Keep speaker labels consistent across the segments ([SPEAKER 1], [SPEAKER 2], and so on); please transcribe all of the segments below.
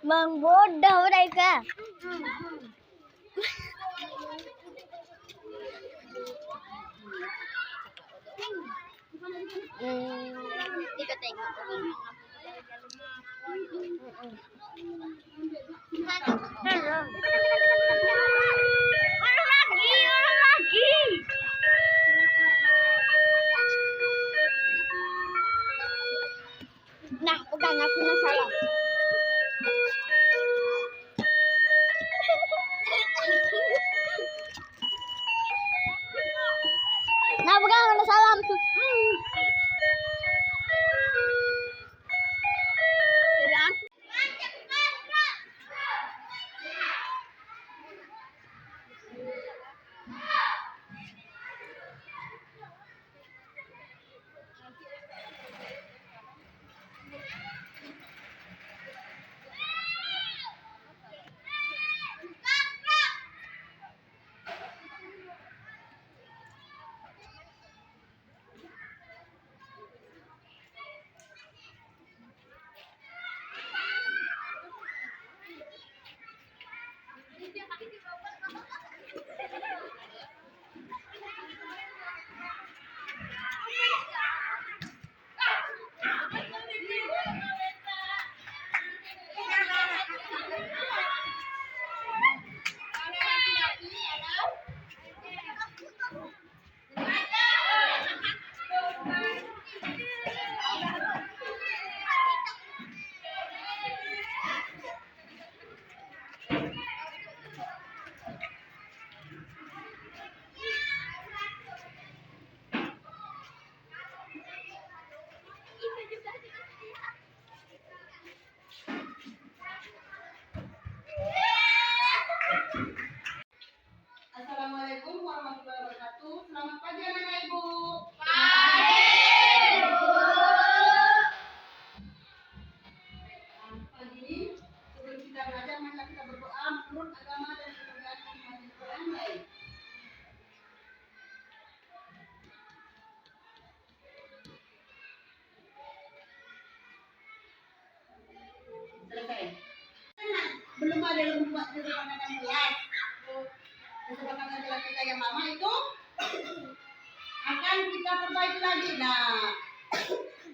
[SPEAKER 1] Mengbodoh mereka. Kita tengok. Orang lagi. Nah, pegang aku nak salam. Nah, pegang nak salam.
[SPEAKER 2] Assalamualaikum warahmatullahi wabarakatuh. Selamat pagi anak ibu. Pagi ini sebelum kita belajar maka kita berdoa menurut agama dan kepercayaan masing-masing orang baik. Selesai. Belum ada yang membuat kesepakatan kelas. Kesepakatan kelas kita yang lama itu akan kita perbaiki lagi. Nah,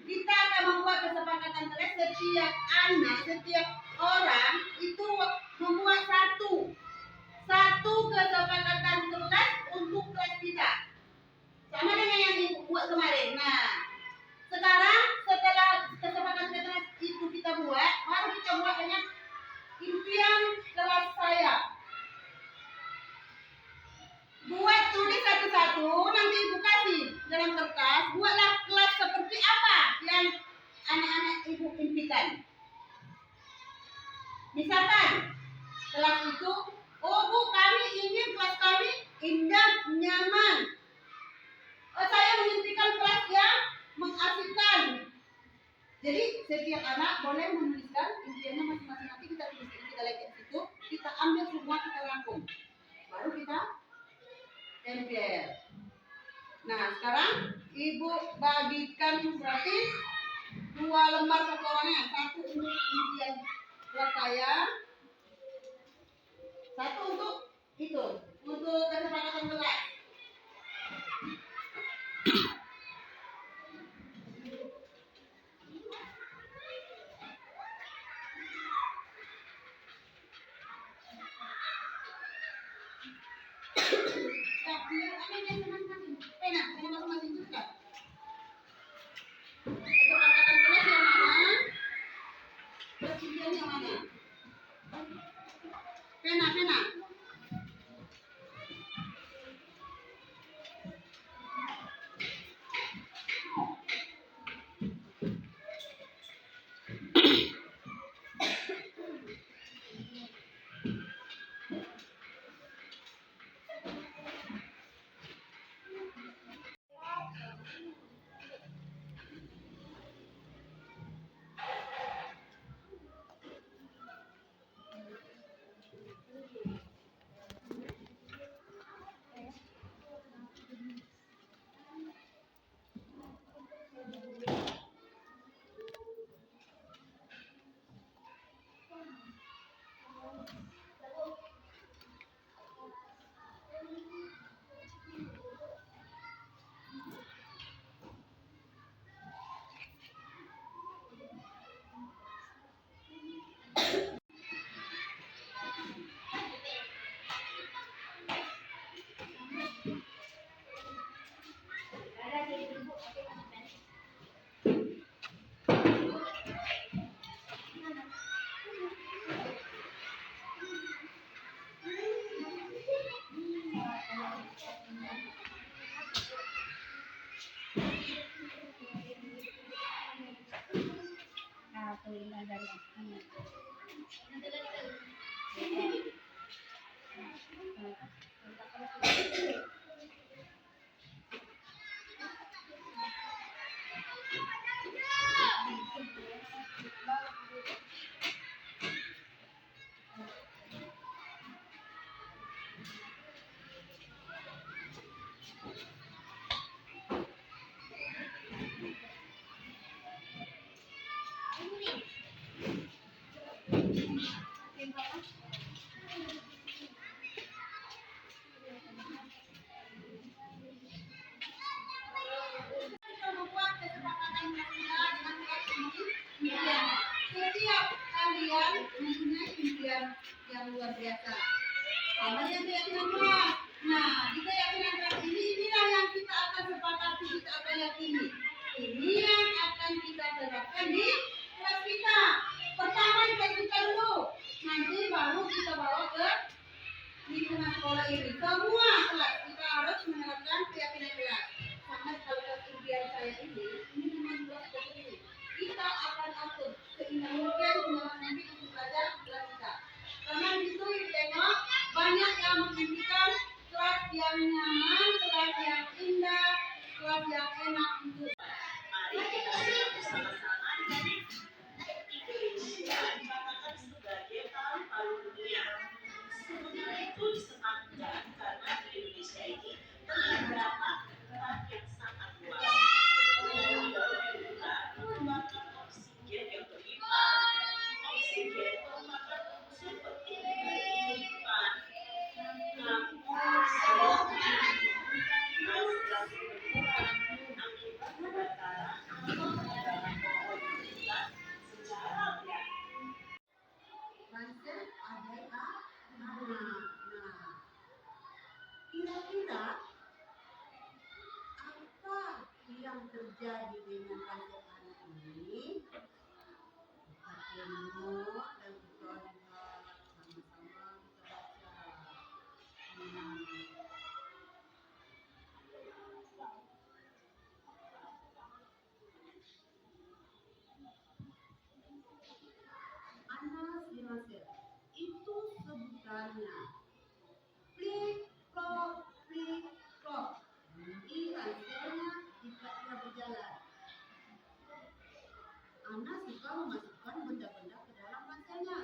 [SPEAKER 2] kita akan membuat kesepakatan kelas setiap anak, setiap orang itu membuat satu kesepakatan kelas untuk kelas kita. Sama dengan yang dibuat kemarin. Nah, sekarang setelah kesepakatan kelas itu kita buat, baru kita buat dengan impian kelas saya. Buat tulis satu-satu, nanti ibu kasih dalam kertas. Buatlah kelas seperti apa yang anak-anak ibu impikan. Misalkan kelas itu, oh bu, kami ingin kelas kami indah, nyaman. Oh, saya mengimpikan kelas yang mengasihkan. Jadi setiap anak boleh menuliskan impiannya masing-masing. Nanti kita tulis, kita lihat di situ, kita ambil semua, kita rangkum. Baru kita tempel. Nah, sekarang ibu bagikan berarti 2 lembar satu orangnya. Satu untuk impian kelas saya, satu untuk itu, untuk kesepakatan kelas. Pena masing-masing juga. Kesepakatan kelas yang mana? Persetujuan yang mana? Pena. Kita membuat kesepakatan kita dengan kelas ini. Impian. Setiap kalian mempunyai impian yang luar biasa. Ada yang keyakinan kelas. Nah, di keyakinan kelas ini inilah yang kita akan sepakati, kita akan yakini. Ini yang akan kita terapkan di kelas kita. Pertama di kelas kita dulu. Nanti baru kita bawa ke lingkungan sekolah ini. Semua kelas kita harus menerapkan keyakinan kelas. Sama kalau impian saya ini memang kelas seperti ini. Kita akan atur seindah mungkin senyaman mungkin untuk belajar kelas kita. Karena di situ ibu tengok banyak yang mengimpikan kelas yang nyaman, kelas yang indah, kelas yang enak untuk.
[SPEAKER 3] Mari kita simak bersama-sama Indonesia dikatakan sebagai paru-paru dunia. Sebenarnya itu disebabkan karena di Indonesia ini terdapat hutan yang sangat luas. Merupakan oksigen yang berlimpah. Oksigen merupakan unsur penting dari kehidupan. Namun sayangnya kita sedang berkurang akibat kebakaran atau penebangan pohon hutan secara biasa.
[SPEAKER 2] Banser ada nah, kira-kira apa yang terjadi dengan banser anak ini? Kita tengok dan kita lihat sama-sama kita baca. Anas di Banser itu sebutannya. Plik plok. Ini ranselnya jika ia berjalan. Anas suka memasukkan benda-benda ke dalam ranselnya.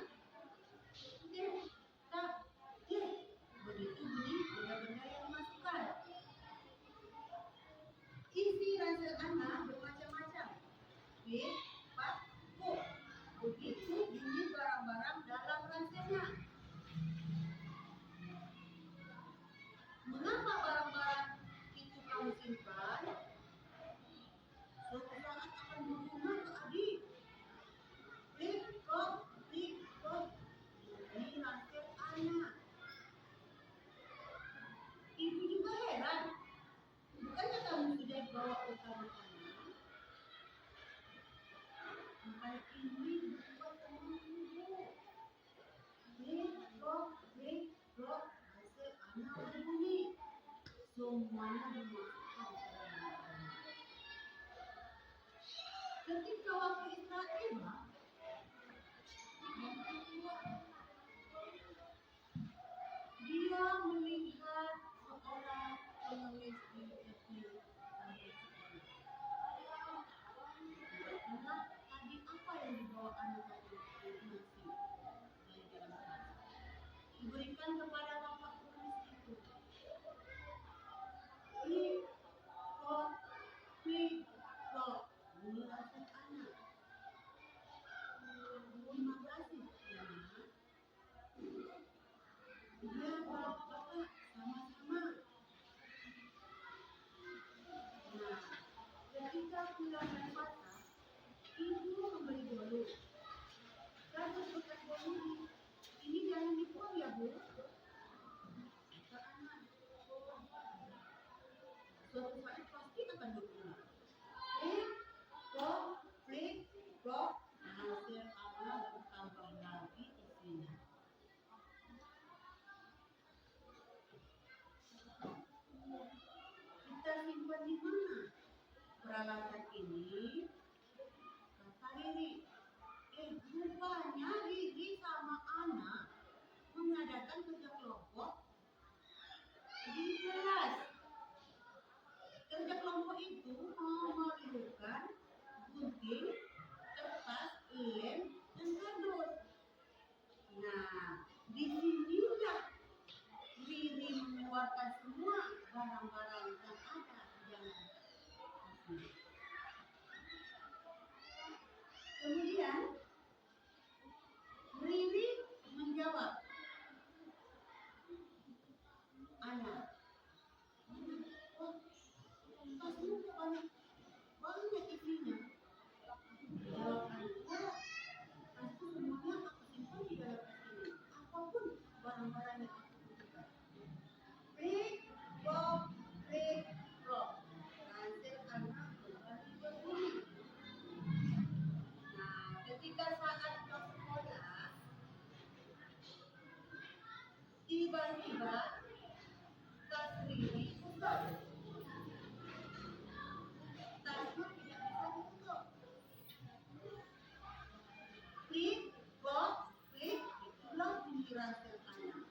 [SPEAKER 2] Begitu bunyi benda-benda yang dimasukkan. Isi ransel anak bermacam-macam. Begitu bunyi barang-barang dalam ranselnya. Mengapa barang-barang itu kamu simpan? Suatu saat akan berguna ke adik. Plok. Ini ransel anak. Ibu juga heran. Bukannya kamu sudah bawa ke kanak-kanak? Bukan ini buat teman ibu. Plok. Ransel anak berbunyi. Semuanya dimasukkan ke dalam ranselnya. Ketika waktu istirahat tiba, dia melihat seorang pengemis di tepi rantai sekolah. Anak tadi apa yang dibawa anak tadi? Nasi dari dalam kelas. Diberikan kepada bapak pengemis itu. Plok. Ini ransel anak. Terima kasih, Nak. Dia bapak sama-sama. Nah, ketika pulang dari pasar, ibu membeli bolu. Terus bekas bolu ini jangan dibuang ya, Bu. Kata anak. Suatu saat pasti akan berguna. Plok. Hasil anak bertambah lagi isinya. Kita simpan di mana peralatan ini? Kata Riri, Rupanya Riri sama Ana mengadakan kerja kelompok di kelas. Kerja kelompok itu memerlukan gunting, kertas, lem, dan kardus. Nah, disinilah Riri mengeluarkan semua barang-barang yang ada di dalam tasnya. Kemudian Riri menjawab, Ana, oh, tasmu banyak isinya. Jawab Ana, tasku semuanya aku simpan di dalam tas ini. Apapun barang-barang yang aku butuhkan. Break, drop, break, drop. Hasil anak kembali berbunyi. Nah, ketika saat ke sekolah, tiba-tiba tas Riri tutup. Tasnya tidak bisa ditutup. Klik, drop, klik, itulah bunyi ransel anak.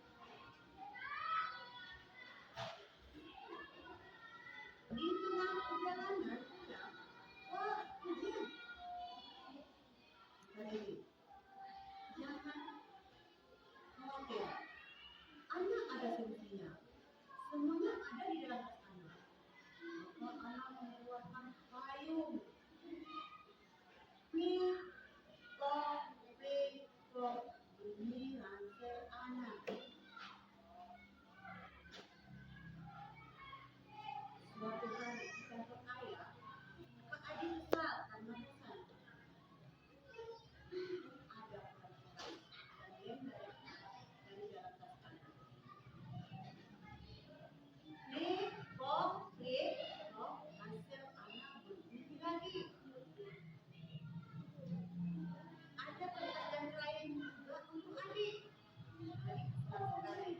[SPEAKER 2] Di tengah perjalanan pulang, wah, hujan. Riri, jangan khawatir. Anak ada solusinya. Semuanya ada di dalam tas anak. Maka anak mengeluarkan payung. Klik, drop, klik, drop. Bunyi ransel anak. Suatu hari di kantor ayah, Kak Adi kesal karena pesan. Ada pelajaran dan lem dari dalam tas anak. Klik, drop, klik, drop. Ransel anak berbunyi lagi. Ada pelajaran lain juga untuk adik. Adik kesal sekali.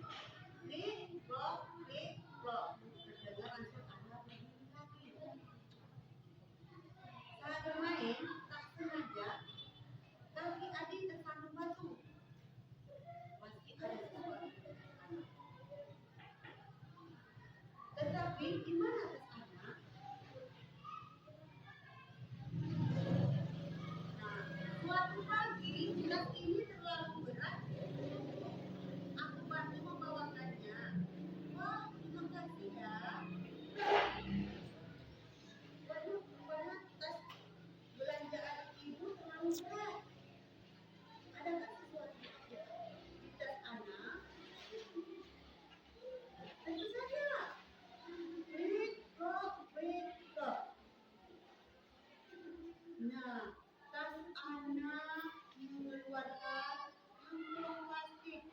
[SPEAKER 2] Klik, drop, terdengar ransel anak berbunyi lagi. Saat bermain, tak sengaja kaki adik tersandung batu. Pasti ada sesuatu dengan anak. Tetapi di mana tas anak? Nah, suatu pagi tas ini terlalu berat. Aku bantu membawakannya. Oh, terima kasih ya. Waduh, rupanya tas belanjaan ibu terlalu berat. Adakah sesuatu di tas anak? Tentu saja. Klik, drop. Nah, tas anak mengeluarkan kantong plastik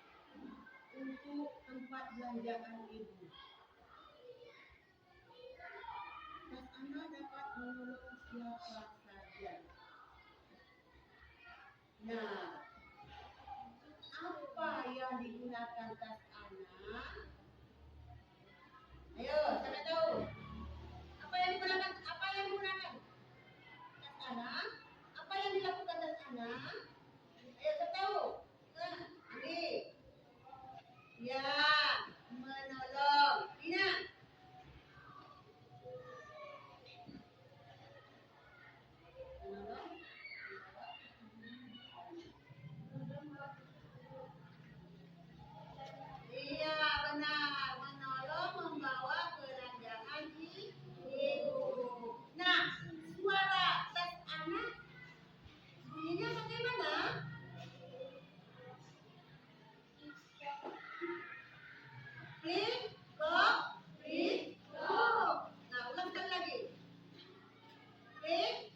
[SPEAKER 2] untuk tempat belanjaan ibu. Tas anak dapat menolong siapa saja. Nah, apa yang digunakan tas anak? Ayo, siapa tahu? Apa yang digunakan? Tas anak? Apa yang dilakukan tas anak? Ayo, siapa tahu? Nah, ini. Ya, menolong. Ina. Menolong. Iya, benar. Menolong membawa belanjaan ibu. Nah, suara tas anak bunyinya bagaimana? Klik, drop. Nah, ulang sekali lagi. Klik,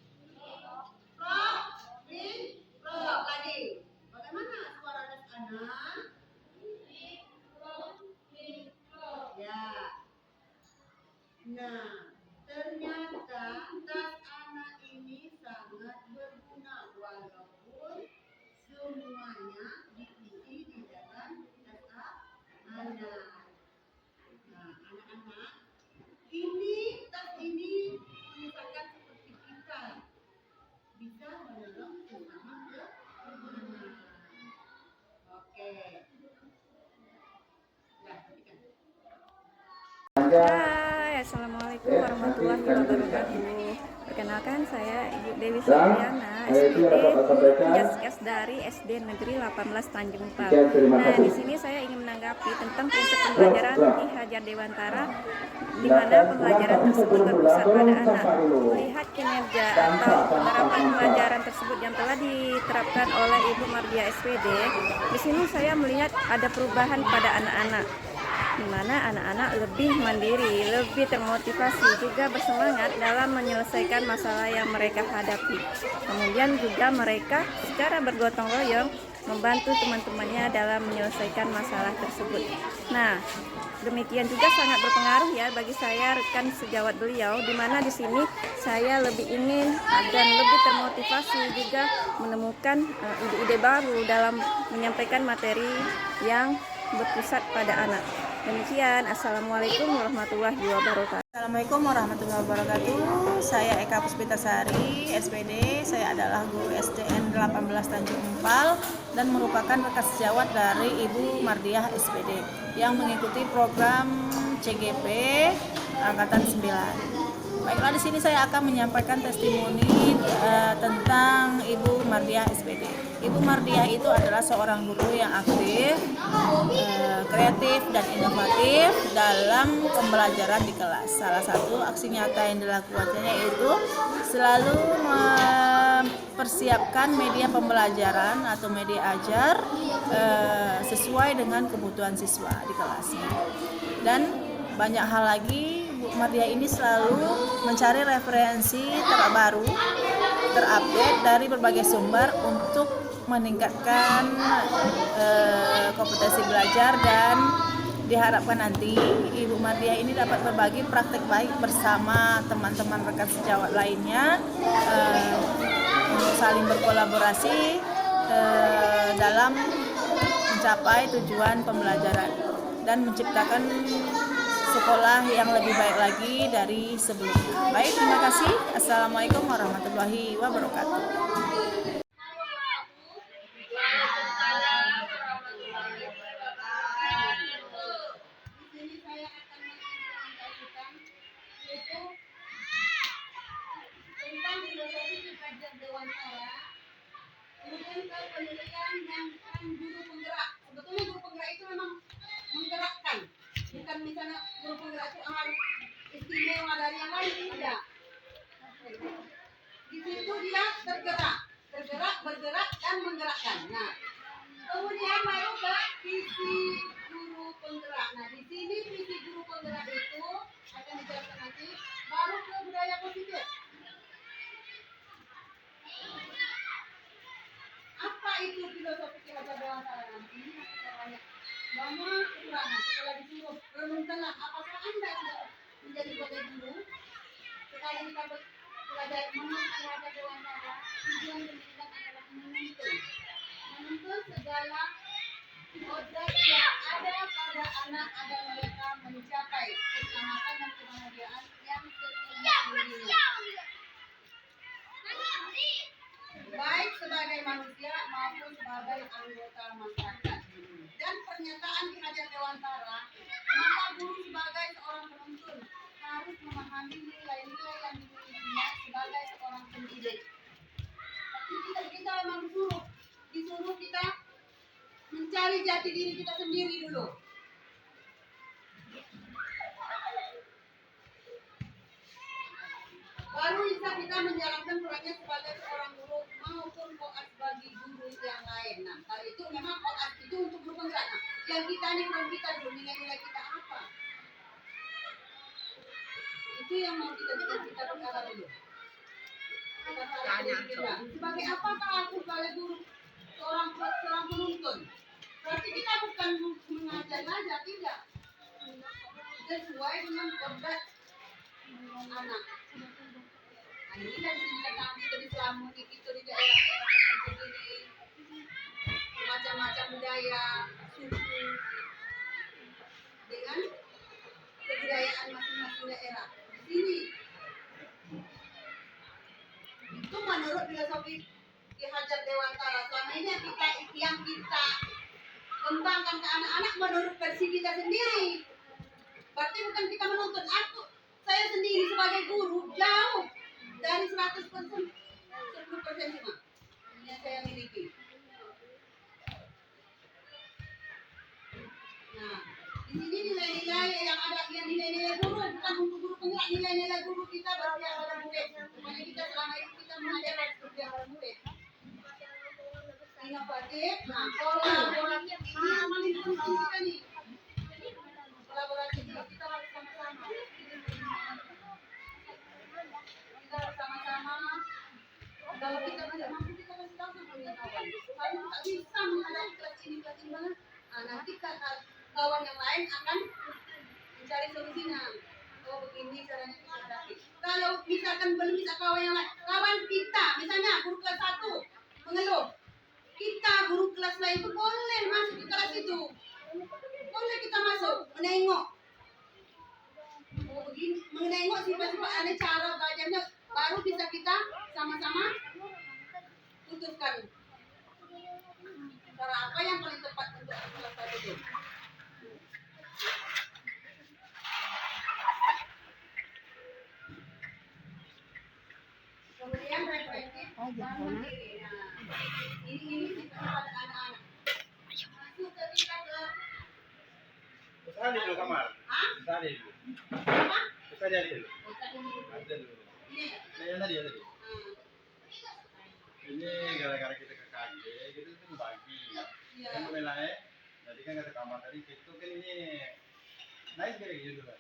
[SPEAKER 4] Hai, Assalamualaikum warahmatullahi wabarakatuh. Perkenalkan saya Ibu Dewi Satriana, SPD, Jaskes dari SD Negeri 18 Tanjung Pal. Nah, di sini saya ingin menanggapi tentang prinsip pembelajaran Ki Hajar Dewantara, di mana pembelajaran tersebut berpusat pada anak. Melihat kinerja atau penerapan pembelajaran tersebut yang telah diterapkan oleh Ibu Mardia SPD, di sini saya melihat ada perubahan pada anak-anak, di mana anak-anak lebih mandiri, lebih termotivasi, juga bersemangat dalam menyelesaikan masalah yang mereka hadapi. Kemudian juga mereka secara bergotong royong membantu teman-temannya dalam menyelesaikan masalah tersebut. Nah, demikian juga sangat berpengaruh ya bagi saya rekan sejawat beliau, di mana di sini saya lebih ingin dan lebih termotivasi juga menemukan ide-ide baru dalam menyampaikan materi yang berpusat pada anak. Demikian, Assalamualaikum warahmatullahi wabarakatuh.
[SPEAKER 5] Assalamualaikum warahmatullahi wabarakatuh. Saya Eka Puspitasari, SPD. Saya adalah guru SDN 18 Tanjung Empal dan merupakan rekan sejawat dari Ibu Mardiah SPD yang mengikuti program CGP angkatan 9. Baiklah, di sini saya akan menyampaikan testimoni tentang Ibu Mardiah SPD. Ibu Mardiah itu adalah seorang guru yang aktif, kreatif dan inovatif dalam pembelajaran di kelas. Salah satu aksi nyata yang dilakukannya yaitu selalu mempersiapkan media pembelajaran atau media ajar sesuai dengan kebutuhan siswa di kelasnya. Dan banyak hal lagi, Bu Mardiah ini selalu mencari referensi terbaru, terupdate dari berbagai sumber untuk meningkatkan kompetensi belajar, dan diharapkan nanti Ibu Mardiah ini dapat berbagi praktek baik bersama teman-teman rekan sejawat lainnya untuk saling berkolaborasi dalam mencapai tujuan pembelajaran dan menciptakan sekolah yang lebih baik lagi dari sebelumnya. Baik, terima kasih. Assalamualaikum warahmatullahi wabarakatuh.
[SPEAKER 2] Di sini saya akan mengimplementasikan yaitu tentang filosofi Ki Hajar Dewantara, kemudian ke penilaian yang guru penggerak. Sebetulnya guru penggerak itu memang menggerakkan, bukan misalnya guru penggerak itu harus istimewa dari yang lain, tidak. Di situ dia bergerak dan menggerakkan. Nah, kemudian baru ke visi guru penggerak. Nah, di sini visi guru penggerak itu akan dijelaskan nanti. Baru ke budaya positif. Apa itu filosofi Ki Hajar Dewantara? Nanti kita banyak kekurangan setelah disuruh renungkanlah apakah Anda sudah menjadi sebagai guru. Sekali kita belajar mengenai Ki Hajar Dewantara, tujuan pendidikan adalah menuntun segala kodrat yang ada pada anak agar mereka mencapai keselamatan dan kebahagiaan yang setinggi-tingginya, baik sebagai manusia maupun sebagai anggota masyarakat. Dan pernyataan Ki Hajar Dewantara, maka guru sebagai seorang penuntun harus memahami nilai-nilai yang dimilikinya sebagai seorang pendidik. Tapi kita memang disuruh kita mencari jati diri kita sendiri dulu. Baru bisa kita menjalankan perannya sebagai seorang guru maupun koas bagi guru yang lain. Nah, kali itu memang koas itu untuk guru penggerak. Nah, yang kita nih belum kita dulu, nilai-nilai kita apa? Itu yang mau kita bicara dulu. Sebagai apakah aku sebagai guru seorang penuntun? Berarti kita bukan mengajar tidak, sesuai dengan kodrat anak. Nah, ini kan kita di Selamu, kita di daerah tertentu ini, macam-macam budaya, suku, dengan kebudayaan masing-masing daerah. Di sini itu menurut filosofi Ki Hajar Dewantara. Selama ini yang kita kembangkan ke anak-anak menurut versi kita sendiri. Berarti bukan kita menuntut. Saya sendiri sebagai guru jauh dari 100%, 10% cuma yang saya miliki. Nah, di sini nilai-nilai yang ada, yang nilai-nilai guru bukan untuk guru penggerak, nilai-nilai guru kita berpihak pada murid. Makanya kita selama ini kita mengajarkan berpihak pada murid. Inovatif, nah kolaboratif ini yang paling penting kita nih. Kolaboratif kita harus sama-sama. Kita harus sama-sama. Kalau kita tidak mampu kita kasih tahu sama kawan. Kalau tak bisa menghadapi kelas ini banget, nanti kawan yang lain akan mencari solusinya. Oh begini caranya kita hadapi. Kalau misalkan belum bisa kawan yang lain, kawan kita misalnya guru kelas 1 mengeluh, kita guru kelas lain itu boleh masuk ke kelas itu, boleh kita masuk menengok. Oh begini, menengok sifat-sifat ada cara belajarnya, baru bisa kita sama-sama putuskan cara apa yang paling tepat untuk kelas 1 itu. Kemudian reflektif dan mandiri. Nah, ini kepada anak-anak. Masuk ketika ke
[SPEAKER 6] Usaha di dulu kamar.
[SPEAKER 2] Hah?
[SPEAKER 6] Usaha di dulu.
[SPEAKER 2] Apa?
[SPEAKER 6] Usaha di dulu.
[SPEAKER 2] Bukan ini.
[SPEAKER 6] Ada dulu.
[SPEAKER 2] Ini.
[SPEAKER 6] Nah, yang tadi ya tadi.
[SPEAKER 2] Hmm.
[SPEAKER 6] Ini gara-gara kita ke KG, kita tuh membagi.
[SPEAKER 2] Iya.
[SPEAKER 6] Kan mulai naik. Jadi kan kata kamar tadi itu kan ini naik kayak gitu kan.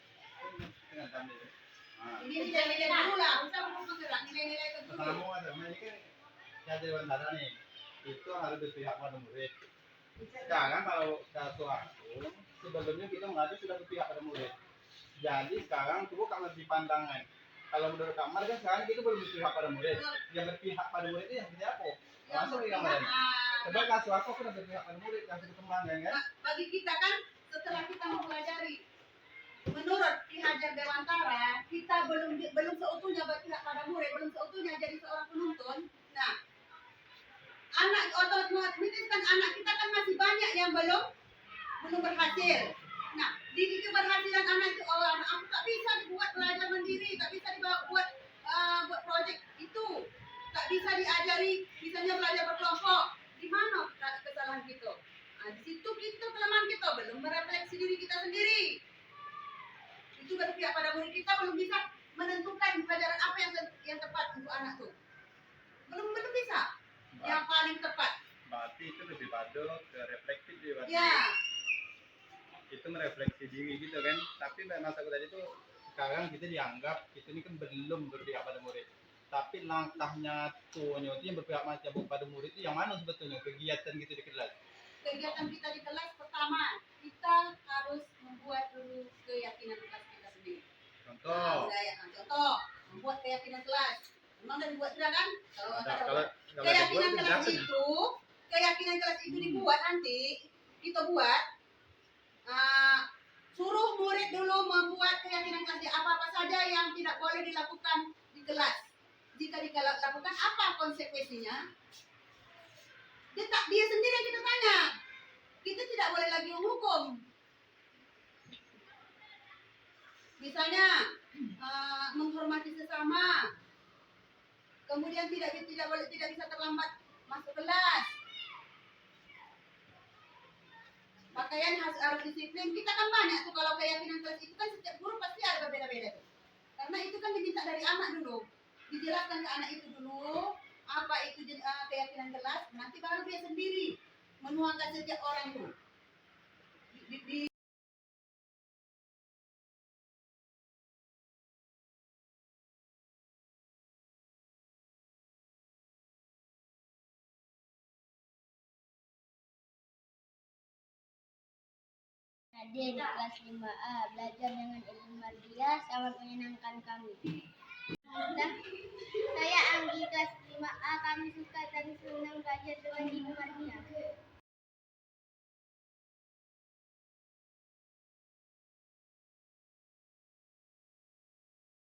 [SPEAKER 6] Dengan tamnya. Nah,
[SPEAKER 2] Ini nilai-nilai dulu lah. Kita perlu bergerak nilai-nilai itu dulu.
[SPEAKER 6] pertama ada ini kan yang jadi bandara nih. Itu harus berpihak pada murid. Sekarang kalau satu aku sebelumnya kita mengaji sudah berpihak pada murid. Jadi sekarang itu bukan lebih pandangan. Kalau menurut kamar kan sekarang kita belum berpihak pada murid. Yang berpihak pada murid itu yang seperti aku. Masuk di kamar ini. Coba kasih aku sudah berpihak pada murid kasih perkembangan kan?
[SPEAKER 2] Bagi kita kan setelah kita mempelajari menurut Ki Hajar Dewantara, kita belum seutuhnya berpihak pada murid, belum seutuhnya jadi seorang penuntun. Nah, anak otomatis kan anak kita kan masih banyak yang belum berhasil. Nah, di keberhasilan anak itu, oh anak aku tak bisa dibuat belajar mandiri, tak bisa dibuat buat proyek itu, tak bisa diajari misalnya belajar berkelompok. Di mana kesalahan kita? Nah, di situ kita kelemahan kita belum merefleksi diri kita sendiri. Itu berpihak pada murid kita belum bisa menentukan pelajaran apa yang tepat untuk anak tuh. Belum bisa. Yang paling tepat.
[SPEAKER 6] Berarti itu lebih pada ke reflektif ya.
[SPEAKER 2] Ya.
[SPEAKER 6] Itu merefleksi diri gitu kan. Tapi masa tadi itu sekarang kita dianggap kita ini kan belum berpihak pada murid. Tapi langkahnya tuh itu yang berpihak macam pada murid itu yang mana sebetulnya kegiatan kita di kelas?
[SPEAKER 2] Kegiatan kita di kelas pertama, kita harus membuat dulu keyakinan kelas kita sendiri.
[SPEAKER 6] Contoh.
[SPEAKER 2] Contoh, membuat keyakinan kelas. Memang udah dibuat sudah kan?
[SPEAKER 6] Kalau
[SPEAKER 2] Keyakinan kelas itu dibuat nanti kita buat. Suruh murid dulu membuat keyakinan kelasnya apa-apa saja yang tidak boleh dilakukan di kelas. Jika dilakukan apa konsekuensinya? Dia sendiri yang kita tanya. Kita tidak boleh lagi menghukum. Misalnya menghormati sesama. Kemudian tidak bisa terlambat masuk kelas. Pakaian harus disiplin. Kita kan banyak tuh kalau keyakinan kelas itu kan setiap guru pasti ada berbeda-beda tuh. Karena itu kan diminta dari anak dulu. Dijelaskan ke anak itu dulu apa itu keyakinan kelas. Nanti baru dia sendiri menuangkan setiap orang itu.
[SPEAKER 1] Hadir di kelas 5A, belajar dengan Ibu Mardia sangat menyenangkan kami. Saya Anggi kelas 5A, kami suka dan senang belajar dengan Ibu Mardia.